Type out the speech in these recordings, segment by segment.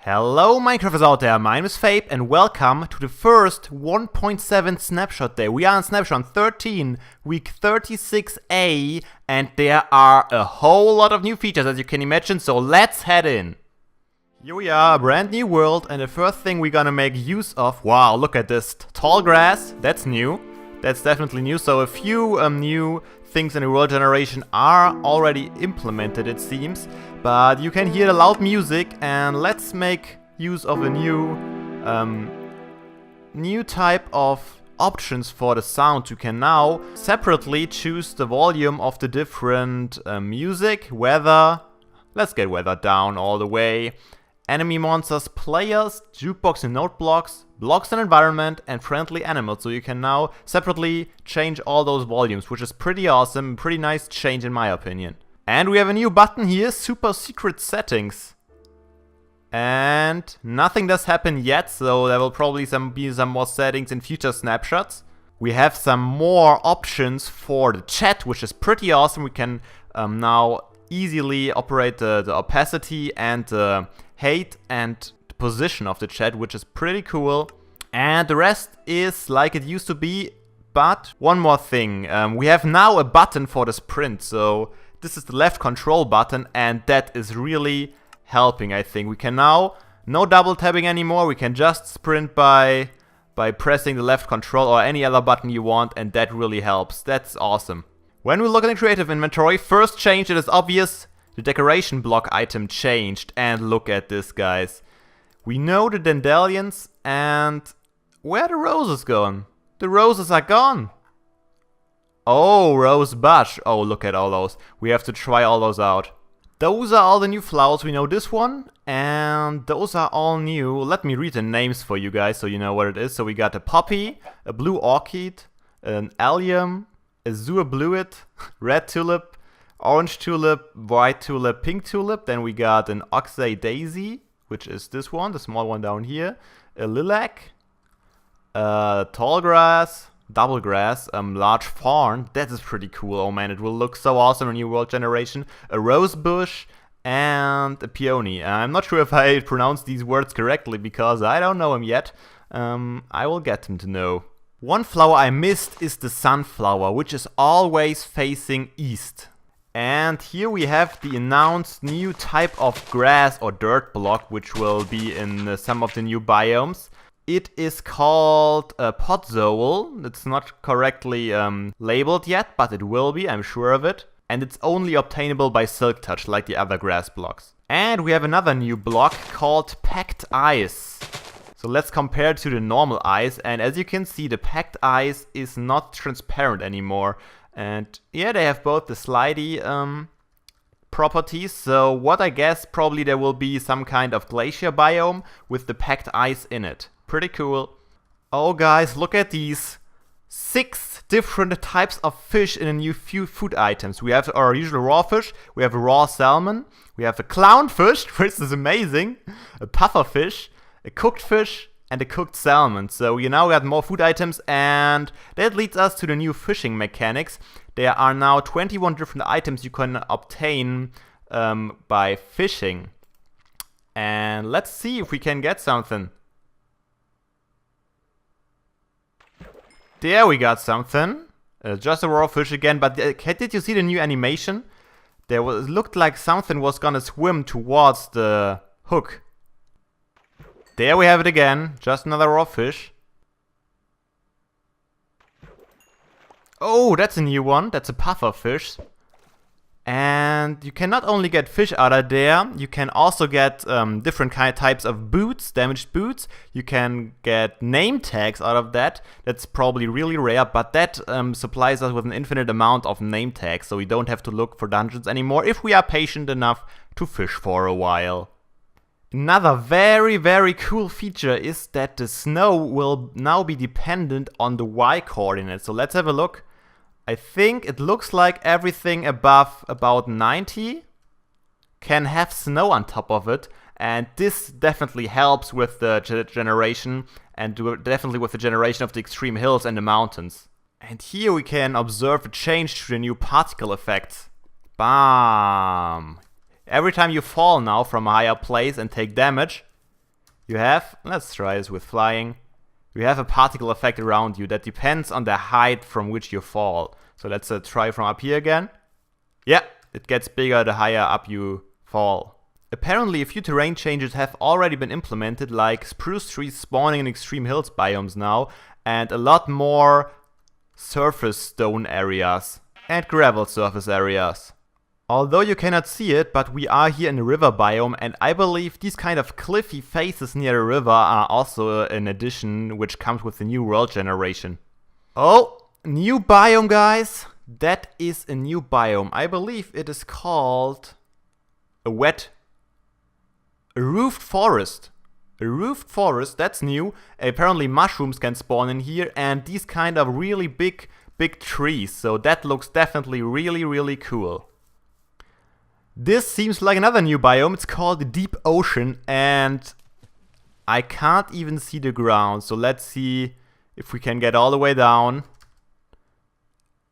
Hello Minecrafters out there, my name is Fabe and welcome to the first 1.7 snapshot day. We are on snapshot 13, week 36A, and there are a whole lot of new features as you can imagine, so let's head in. Here we are, a brand new world, and the first thing we're gonna make use of, wow, look at this, tall grass, that's new. That's definitely new, so a few new things in the world generation are already implemented it seems. But you can hear the loud music, and let's make use of a new type of options for the sound. You can now separately choose the volume of the different music, weather, let's get weather down all the way, enemy monsters, players, jukebox and note blocks, blocks and environment, and friendly animals. So you can now separately change all those volumes, which is pretty awesome, pretty nice change in my opinion. And we have a new button here, super secret settings. And nothing does happen yet, so there will probably be some more settings in future snapshots. We have some more options for the chat, which is pretty awesome. We can now easily operate the opacity and the height and the position of the chat, which is pretty cool. And the rest is like it used to be, but one more thing. We have now a button for the sprint, so this is the left control button, and that is really helping, I think. We can now, no double tapping anymore, we can just sprint by pressing the left control or any other button you want, and that really helps. That's awesome. When we look at the creative inventory, first change, it is obvious, the decoration block item changed, and look at this, guys. We know the dandelions, and where are the roses going? The roses are gone. Oh, rose bush. Oh, look at all those. We have to try all those out. Those are all the new flowers. We know this one. And those are all new. Let me read the names for you guys so you know what it is. So we got a poppy, a blue orchid, an allium, azure bluet, red tulip, orange tulip, white tulip, pink tulip. Then we got an oxeye daisy, which is this one, the small one down here. A lilac, tall grass, double grass, large farn, that is pretty cool. Oh man, it will look so awesome in New World Generation. A rose bush and a peony. I'm not sure if I pronounced these words correctly because I don't know them yet. I will get them to know. One flower I missed is the sunflower, which is always facing east. And here we have the announced new type of grass or dirt block, which will be in some of the new biomes. It is called Podzol. It's not correctly labeled yet, but it will be, I'm sure of it. And it's only obtainable by Silk Touch, like the other grass blocks. And we have another new block called Packed Ice. So let's compare it to the normal ice. And as you can see, the packed ice is not transparent anymore. And yeah, they have both the slidey properties. So what I guess, probably there will be some kind of glacier biome with the packed ice in it. Pretty cool. Oh guys, look at these 6 different types of fish in a new few food items. We have our usual raw fish, we have a raw salmon, we have a clownfish, which is amazing, a puffer fish, a cooked fish, and a cooked salmon. So we now got more food items, and that leads us to the new fishing mechanics. There are now 21 different items you can obtain by fishing. And let's see if we can get something. There we got something. Just a raw fish again, but did you see the new animation? It looked like something was gonna swim towards the hook. There we have it again, just another raw fish. Oh, that's a new one, that's a puffer fish. And you can not only get fish out of there, you can also get different types of boots, damaged boots. You can get name tags out of that. That's probably really rare, but that supplies us with an infinite amount of name tags, so we don't have to look for dungeons anymore if we are patient enough to fish for a while. Another very, very cool feature is that the snow will now be dependent on the Y coordinate. So let's have a look. I think it looks like everything above about 90 can have snow on top of it, and this definitely helps with the generation, and definitely with the generation of the extreme hills and the mountains. And here we can observe a change to the new particle effect. Bam! Every time you fall now from a higher place and take damage, You have, let's try this with flying. You have a particle effect around you that depends on the height from which you fall. So let's try from up here again. Yeah, it gets bigger the higher up you fall. Apparently a few terrain changes have already been implemented, like spruce trees spawning in extreme hills biomes now, and a lot more surface stone areas and gravel surface areas. Although you cannot see it, but we are here in the river biome, and I believe these kind of cliffy faces near the river are also an addition which comes with the new world generation. Oh, new biome, guys! That is a new biome. I believe it is called a roofed forest. A roofed forest, that's new. Apparently mushrooms can spawn in here, and these kind of really big trees. So that looks definitely really cool. This seems like another new biome. It's called the Deep Ocean, and I can't even see the ground. So let's see if we can get all the way down.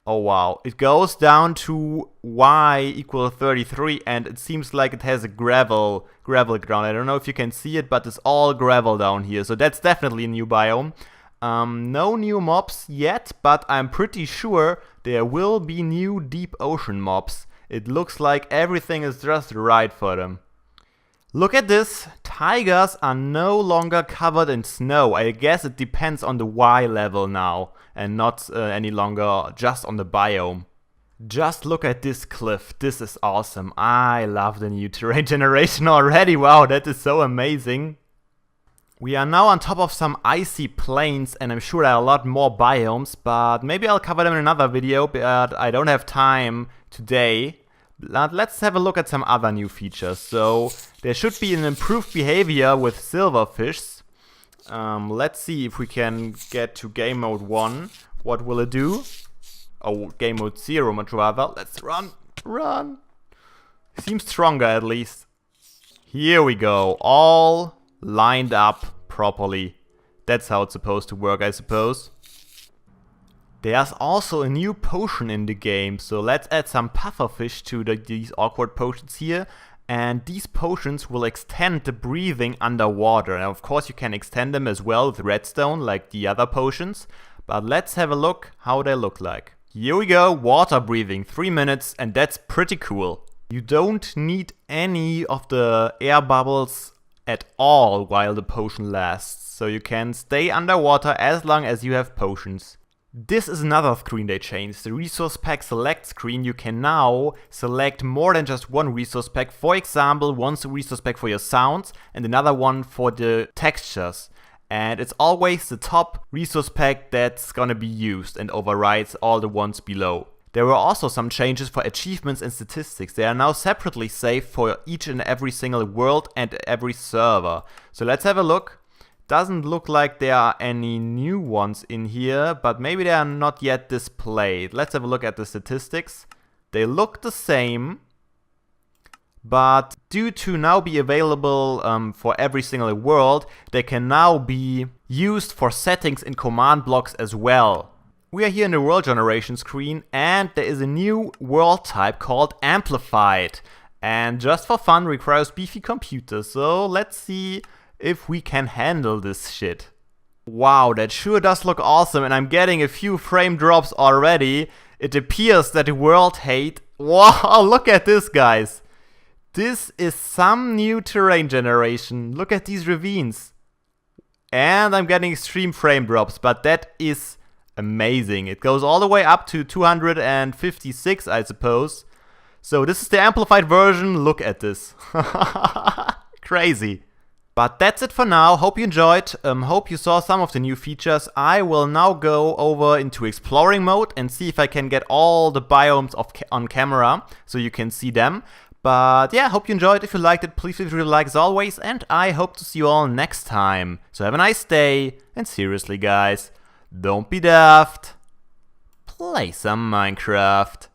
Oh wow, it goes down to y equals 33, and it seems like it has a gravel ground. I don't know if you can see it, but it's all gravel down here, so that's definitely a new biome. No new mobs yet, but I'm pretty sure there will be new deep ocean mobs. It looks like everything is just right for them. Look at this, tigers are no longer covered in snow. I guess it depends on the Y level now, and not any longer just on the biome. Just look at this cliff, this is awesome. I love the new terrain generation already, wow, that is so amazing. We are now on top of some icy plains, and I'm sure there are a lot more biomes, but maybe I'll cover them in another video, but I don't have time today. Let's have a look at some other new features. So there should be an improved behavior with silverfish. Let's see if we can get to game mode 1. What will it do? Oh, game mode 0 much rather. Let's run. Seems stronger at least. Here we go, all lined up properly. That's how it's supposed to work, I suppose. There's also a new potion in the game, so let's add some pufferfish to these awkward potions here. And these potions will extend the breathing underwater. And of course you can extend them as well with redstone like the other potions. But let's have a look how they look like. Here we go, water breathing, 3 minutes, and that's pretty cool. You don't need any of the air bubbles at all while the potion lasts. So you can stay underwater as long as you have potions. This is another screen they changed, the resource pack select screen. You can now select more than just one resource pack. For example, one's a resource pack for your sounds and another one for the textures. And it's always the top resource pack that's gonna be used and overrides all the ones below. There were also some changes for achievements and statistics. They are now separately saved for each and every single world and every server. So let's have a look. Doesn't look like there are any new ones in here, but maybe they are not yet displayed. Let's have a look at the statistics. They look the same, but due to now be available for every single world, they can now be used for settings in command blocks as well. We are here in the world generation screen, and there is a new world type called Amplified. And just for fun requires beefy computers, so let's see if we can handle this shit. Wow, that sure does look awesome, and I'm getting a few frame drops already. It appears that the world hate. Wow, look at this, guys. This is some new terrain generation. Look at these ravines. And I'm getting extreme frame drops, but that is amazing. It goes all the way up to 256, I suppose. So this is the amplified version. Look at this. Crazy. But that's it for now. Hope you enjoyed. Hope you saw some of the new features. I will now go over into exploring mode and see if I can get all the biomes on camera so you can see them. But yeah, hope you enjoyed. If you liked it, please leave a like as always. And I hope to see you all next time. So have a nice day. And seriously, guys, don't be daft. Play some Minecraft.